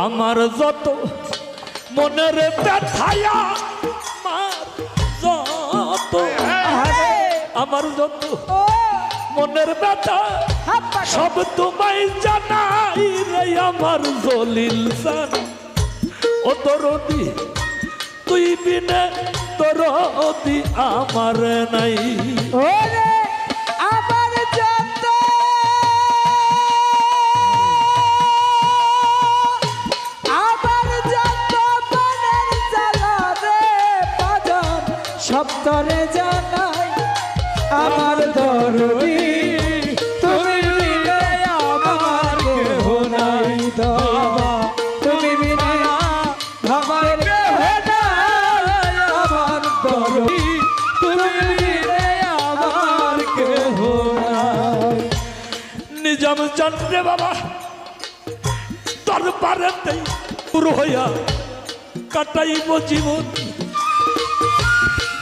আমার যত মনের ব্যথায়া আমার যত মনের ব্যথা সব তোমায় জানাই রে আমার জলিল সান ও দরদি তুই বিনে দরদি আমার নাই ওরে আমার যত মনের জ্বালা রে বাজান সপ্তরে জানাই আমার দরদি তুমি বিনে আমার কেহ নাই বাবা তুমি বিনে আমার কেহ নাই আমার দরদি তুমি বিনে আমার কেহ নাই নিজাম জানতে বাবা দরবারেতেই পুরো হইয়া কাটাইব জীবন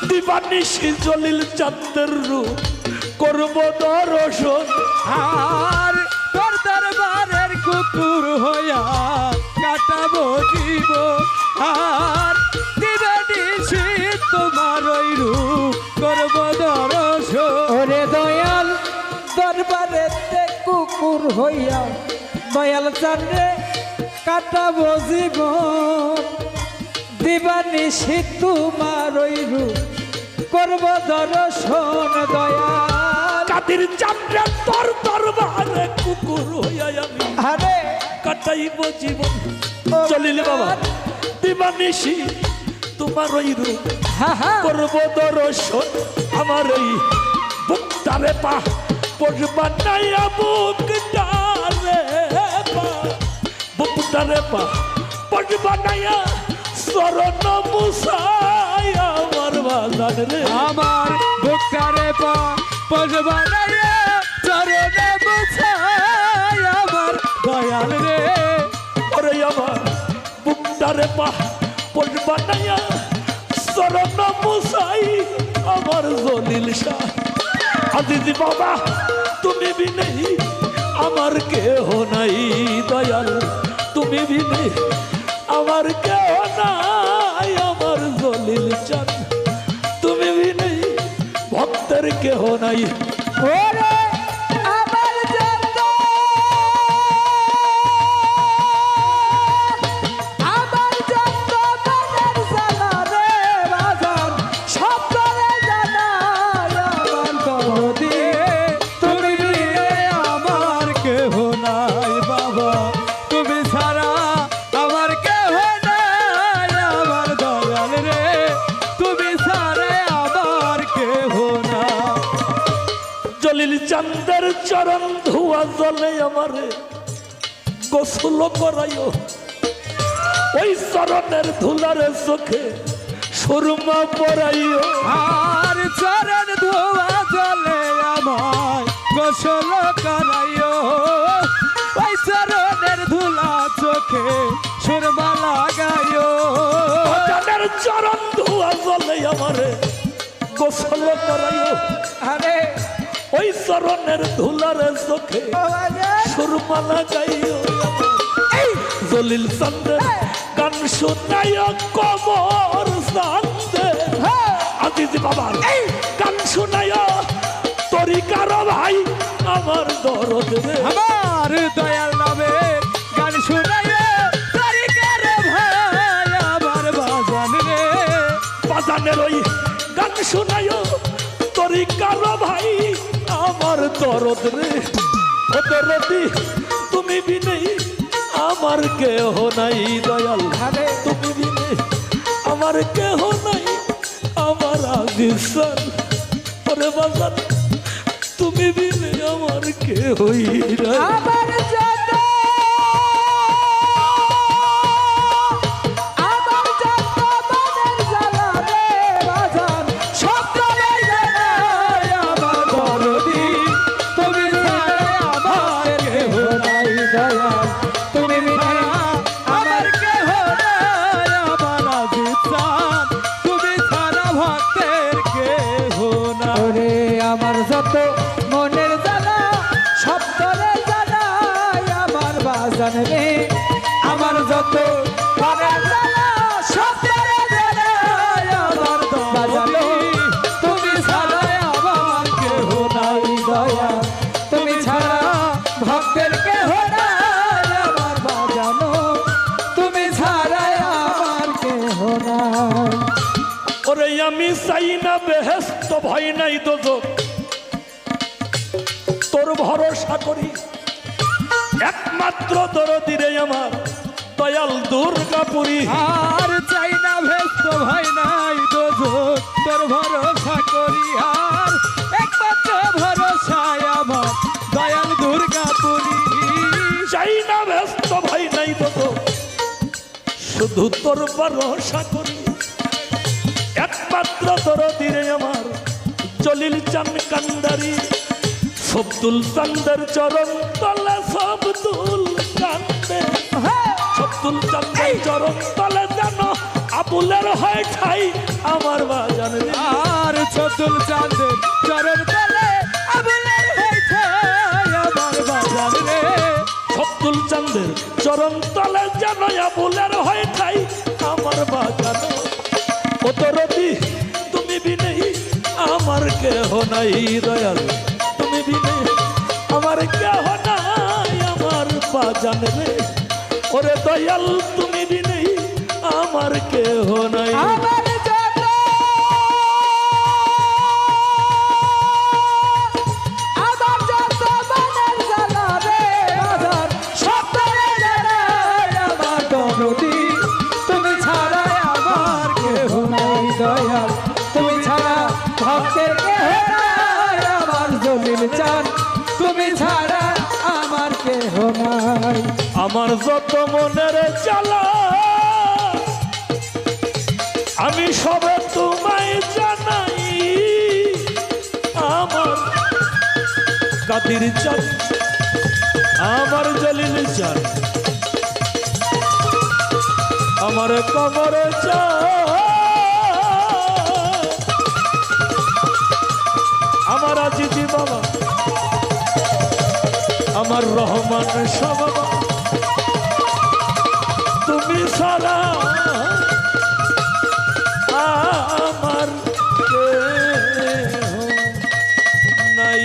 দিবানিশি জলিল চাঁদের রূপ করব দর্শন আর তোর দরবারের কুকুর হইয়া কাটাবো জীবন আর দিবানিশি তোমার ওই রূপ করব দর্শন ওরে দয়াল দরবারেতে কুকুর হইয়া দয়াল চাঁদে কাটাবো জীবন দিবানিশি তোমার ওই রূপ করব দর্শন দয়াল কাদির চাঁদে তোর দরবারে কুকুর হইয়া আমি আরে কাটাইব জীবন জলিল বাবা দিবানিশি তোমার ওই রূপ করব দর্শন আমার এই বুকটারে পা পড়বা নাইয়া বুকটারে পা বুকটারে পা পড়বা নাইয়া শরণ মুসাই আমার বাজান রে আমার বুকটারে পা পড়বা নাইয়া চরণে মুছাই আমার দয়াল রে ওরে আমার বুকটারে পা পড়বা নাইয়া শরণ মুসাই আমার জলিল শাহ আজিজ বাবা তুমি বিনে আমার কেহ নাই দয়াল তুমি বিনে আমার কেহ নাই আমার জলিল চাঁদ তুমি বিনে ভক্তের কেহ নাই ওরে আমার যত মনের জ্বালা রে বাজান সপ্তরে জানাই আমার দরদি তুমি বিনে আমার কেহ নাই বাবা তুমি ছাড়া আমার কেহ নাই আমার দয়াল রে তুমি ছাড়া আমার কেহ নাই জলিল চাঁদের চরণ ধোয়া জলে আমারে গোসল করাইও ওই চরণের ধুলারে চোখে সুরমা পরাইও আর চরণ ধোয়া জলে আমায় গোসল করাইও ওই চরণের ধুলা চোখে সুরমা লাগাইও ভগবানের চরণ ধোয়া জলে আমারে গোসল করাইও আরে ওই চরণের ধুলারে চোখে সুরমা লাগাইও জলিল চাঁদের গান শোনাইও কমর চাঁদের আজিজ বাবার গান শোনাইও তরিকার ভাই আমার দরদ রে আমার দয়াল নামে গান শুনাইও তরিকার ভাই আমার বাজান রে বাজানের ওই গান শোনাইও তরিকার ভাই আমার দরদ রে ও দরদি তুমি বিনে আমার কেহ নাই দয়াল তুমি বিনে আমার কেহ নাই আমার আজিসান ওরে বাজান তুমি বিনে আমার কেহই নাই আমার যত মনের জ্বালা রে বাজান সপ্তরে জানাই আমার দরদি তুমি ছাড়া আমার কেহ নাই দয়াল তুমি বিনা আমার কেহ নাই আমার আজিজান তুমি ছাড়া ভক্তের কেহ নাই ওরে আমার যত মনের জ্বালা সপ্তরে জানাই আমার বাজান রে আমার যত প্রাণের জ্বালা সব তেরে দেবে আমার বাজানো তুমি ছাড়া আমার কেহ নাই দয়া তুমি ছাড়া ভক্তের কেহ নাই আমার বাজানো তুমি ছাড়া আমার কেহ নাই ওরে আমি চাই না বেহেস্ত ভয় নাই দোজক তোর ভরসা করি একমাত্র দরদি রে আমার দয়াল দুর্গাপুরী আর চাই না ভেস্ত ভয় নাই দোজক তোর ভরসা করি আর একমাত্র ভরসায় আমার দয়াল দুর্গাপুরী চাই না ব্যস্ত ভয় নাই দোজক শুধু তোর ভরসা করি একমাত্র দরদি রে আমার জলিল চান কান্দারি সবদুল চান্দের চরণ তলে সবদুল চান্দে সবদুল চান্দের চরণ তলে জানো আবুলের হয় ঠাই আমার বাজান রে আর ছতুল চাঁদের চরণ তলে আবুলের হয়েছে আমার বাজার রে সবদুল চান্দের চরণ তলে জানো আবুলের হয় ঠাই আমার বাজান ও দরদি তুমি বিনেই আমার কেহ নাই দয়াল তুমি বিনে আমার কেহ নাই আমার বাজান রে ওরে দয়াল তুমি বিনে আমার কেহ নাই আমার যত আমার যত মনের জ্বালা রে বাজার সব তেরে দেবে আমার দরদি তুমি ছাড়া আমার কেহ নাই দয়াল তুমি ছাড়া ভক্তের কেহ নাই আমার জলিল চান তুমি ছাড়া আমার কেহ নাই আমার যত মনের জ্বালা আমি সবে তোমায় জানাই আমার কাদির চান আমার জলিল চান আমার কবর চান আমার আজিজি বাবা আমার রহমান শাহ বাবা তুমি সারা আমার কেহ নাই